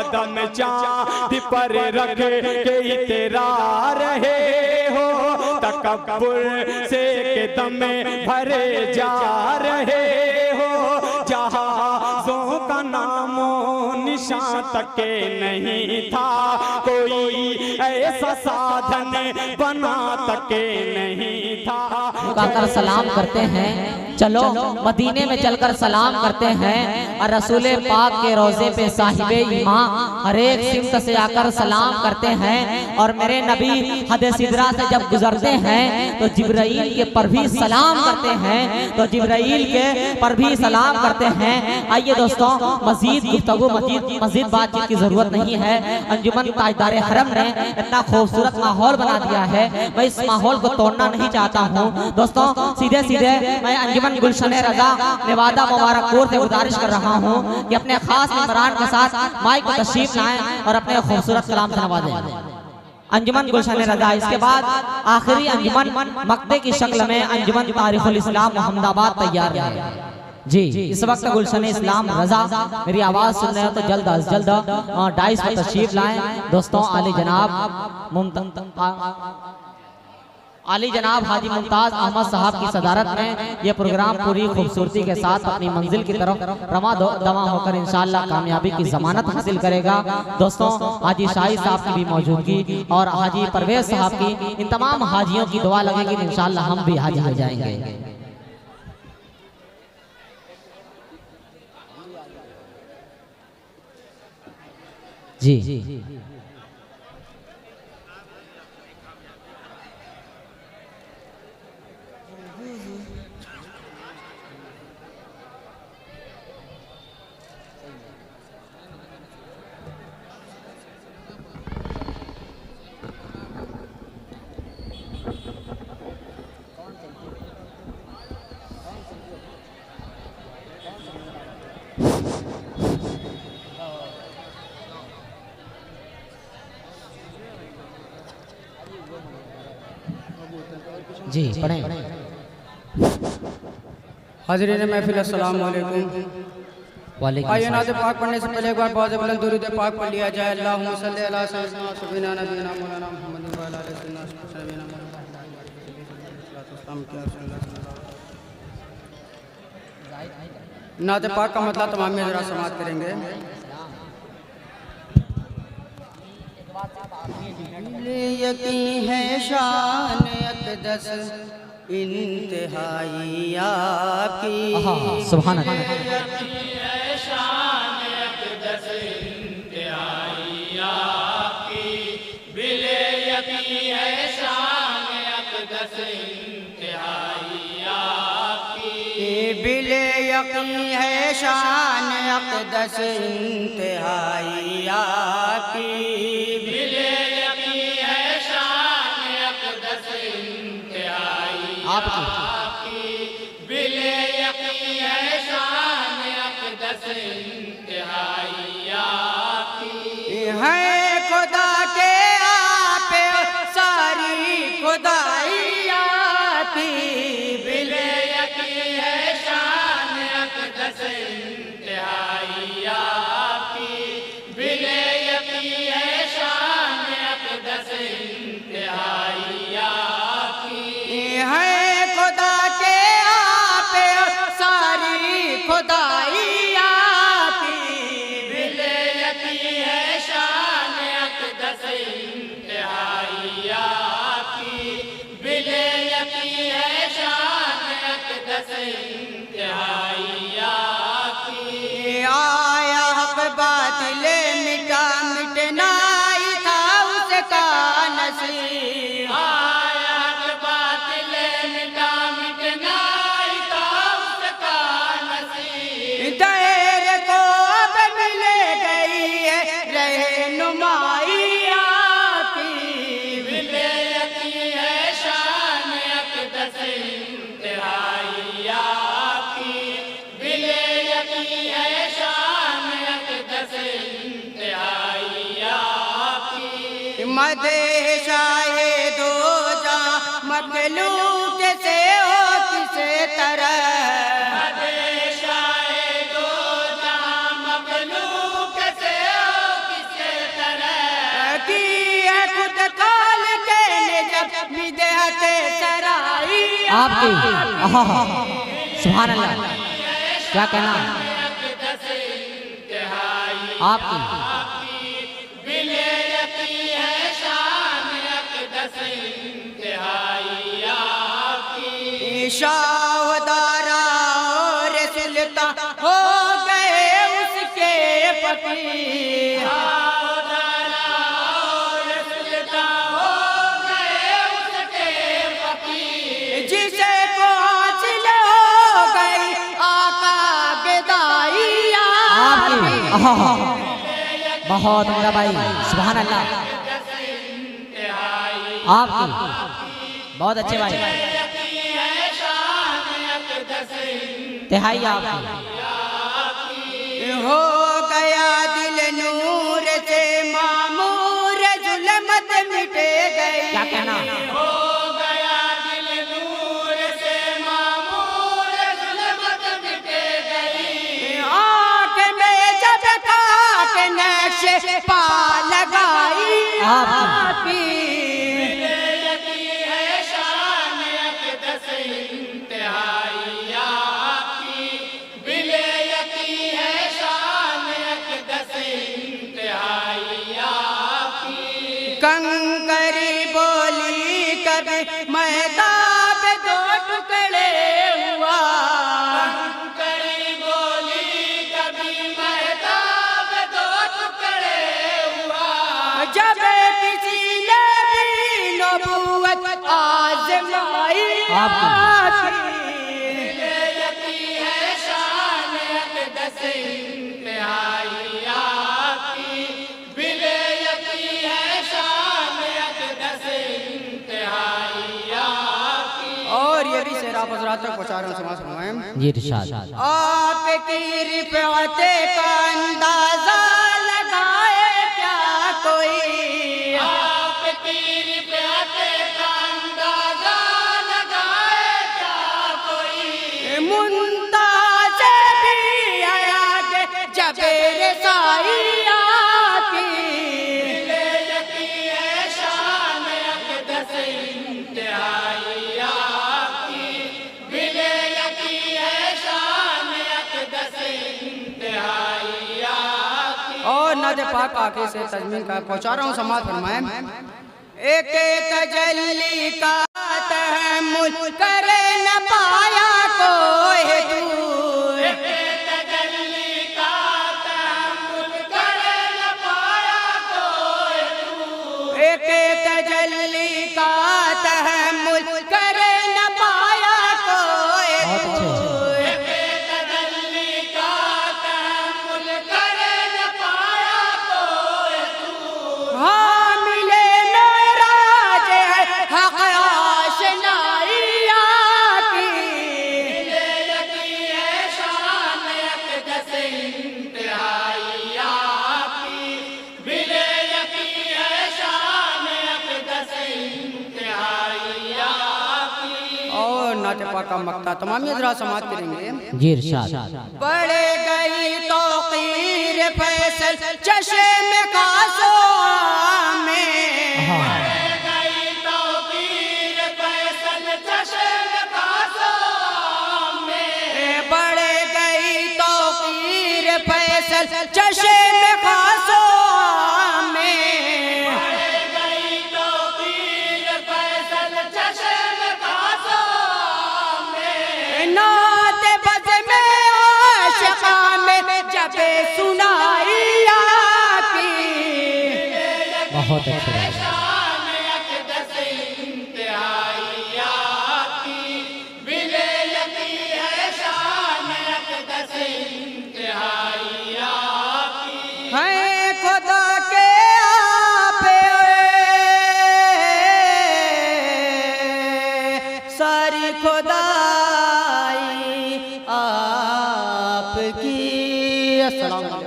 कदम चांद पर रख के तेरा रहे हो, तकब्बुर से कदम भरे जा रहे हो, जहाज़ों का नामो निशान तक नहीं था, कोई ऐसा साधन बना तक नहीं था। मुकाकर सलाम करते हैं, चलो मदीने में चलकर सलाम करते हैं और रसूल पाक के रोजे पे साहिबे ईमान हर एक सिमत से आकर सलाम करते हैं। और मेरे नबी हद सिदरा से जब गुजरते हैं तो जिब्राइल के पर भी सलाम करते हैं, तो जिब्राइल के पर भी सलाम करते हैं। आइए दोस्तों, मजीद गुफ्तगू मजीद बातचीत की जरूरत नहीं है। अंजुमन ताजदार हरम ने इतना खूबसूरत माहौल बना दिया है, मैं इस माहौल को तोड़ना नहीं चाहता हूँ। दोस्तों सीधे सीधे मैं अंजुमन गुलशन रजा नेवादा मुबारकपुर से गुजारिश कर रहा हूँ कि अपने खास मेहमान के साथ माइक को तशरीफ लाएं और अपने खूबसूरत कलाम से नवाजें। अंजुमन गुलशन रजा, इसके बाद आखिरी अंजुमन मक्ते की शक्ल में अंजुमन तारीखुल इस्लाम मोहम्मदाबाद तैयार है। जी इस वक्त गुलशन इस्लाम रजा मेरी आवाज़ सुन रहे हो तो जल्द अज जल्द डाइस पर तशरीफ लाएं। दोस्तों आली जनाब हाजी मुमताज अहमद साहब की सदारत में ये प्रोग्राम पूरी खूबसूरती के साथ अपनी मंजिल की तरफ रमा दवा होकर इंशाअल्लाह कामयाबी की जमानत हासिल करेगा। दोस्तों हाजी शाही साहब की भी मौजूदगी और हाजी परवेज साहब की, इन तमाम हाजियों की दुआ लगेगी, इंशाअल्लाह हम भी हाजी हो जाएंगे। जी जी पढ़ें। हाज़रीन महफिल अस्सलाम वालेकुम। आइए नाज़ पाक पढ़ने से पहले एक बार बहुत बुलंद दुरूद पाक पढ़ लिया जाए। अल्लाहुम्मा सल्ली अला सय्यिदिना नबीना मौलाना मुहम्मद व अला आलिहि सय्यिदिना नाज़ पाक का मतलब तमाम में ज़रा समाअत करेंगे। यकीन है शान अक़दस इंतहाई आपकी, सुभान अल्लाह। शान अक़दस इंतहाई आपकी, बिले यकीन है शान अक़दस इंतहाई आपकी, बिले यकीन है शान अक़दस इंतहाई आपकी, बिले यकीन है शान अक़दस इंतहाई आपकी, बिले यकीन है शान अक़दस इंतहाई आपकी, है खुदा के आप सारी खुदाई आपकी, बिले यकीन है शान अक़दस इंतहाई आपकी, बिले यकीन है शान अक़दस इंतहाई आपकी, है खुदा के आप सारी खुदाई आपकी, बिले यकीन है शान अक़दस इंतहाई आपकी, बिले यकीन है शान अक़दस इंतहाई आपकी, आया हक बातिल मिटा मिटनाई था उसका नसीब, आया के बातिल मिटा मिटनाई था उसका नसीब, देर को अब मिल गई है रहनुमाई आपकी, बिले यकीन है शान अक़दस इंतहाई आपकी, बिले यकीन है शान अक़दस इंतहाई आपकी, मदे शाहे दो जा मखलूक से हो किसे तरह, शाहे दो जहां मखलूक से हो आपकी सुभान अल्लाह, क्या कहना आपकी शाहदारा और सुल्तान हो गए उसके फकीर, जिसे हासिल हो गई आका गदाइया आपकी बहुत उम्दा भाई, सुभान अल्लाह, आपकी बहुत अच्छे भाई, तिहाई आपकी हो गया दिल नूर से मामूर, जुल्मत मिटे गई। क्या कहना हो गया दिल नूर से मामूर, जुल्मत मिटे गई। आँख में जब खाक नक्शे पा लगाई आपकी विलायती है शान अक़दस इंतहाई आपकी, विलायती है शान अक़दस इंतहाई आपकी। कंकरी बोली कभी मैदाब दो टुकड़े हुआ, कंकरी बोली कभी महताब दो टुकड़े हुआ। जब किसी ने भी नबूवत आज़माई विलायती है शान अक़दस इंतहाई आपकी, विलायती है शान अक़दस इंतहाई आपकी। और ये भी शेर आप हज़रात तक पहुँचा रहा हूँ, समाज फरमाएं। जी इरशाद, आपकी रिफ़अत का अंदाज़ा लगाए क्या कोई, आपकी रिफ़अत का अंदाज़ा लगाए क्या कोई। मुमताज़ भी आया के जबेर साइया की, विलायती है शान अक़दस इंतहाई आपकी, विलायती है शान अक़दस इंतहाई आपकी। और नाज़ पाक आके से तज़मीन का पहुँचा रहा हूँ, समाज फरमाएं। एक तजल्ली का तहम्मुल कर न पाया कोई दूर, तजल्ली का तहम्मुल कर न पाया कोई दूर। एक तजल्ली का तहम्मुल कर न पाया कोई बहुत अच्छे दूर। तजल्ली का तहम्मुल कर न पाया कोई दूर। हाँ मिले मेराज है हक़ आशनाइया की, विलायती है शान अक़दस इंतहाई आपकी, विलायती है शान अक़दस इंतहाई आपकी। और नाते पाक का मक्ता तमाम हज़रात समात करेंगे। जी इरशाद, बढ़ गई तौक़ीर फैसल चश्मे कासो में, गई तौक़ीर फैसल चश्म कासो में। बढ़ गई तौक़ीर फैसल चश्मे कासो में, गई तौक़ीर फैसल चश्म कासो में। नात बज़ में आशिक़ा में जब सुनाई आपकी, बहुत अच्छे भाई, शान अक़दस इंतहाई आपकी, विलायती है शान अक़दस इंतहाई आपकी। है खुदा के आप सारी खुदाई आपकी। अस्सलाम वालेकुम।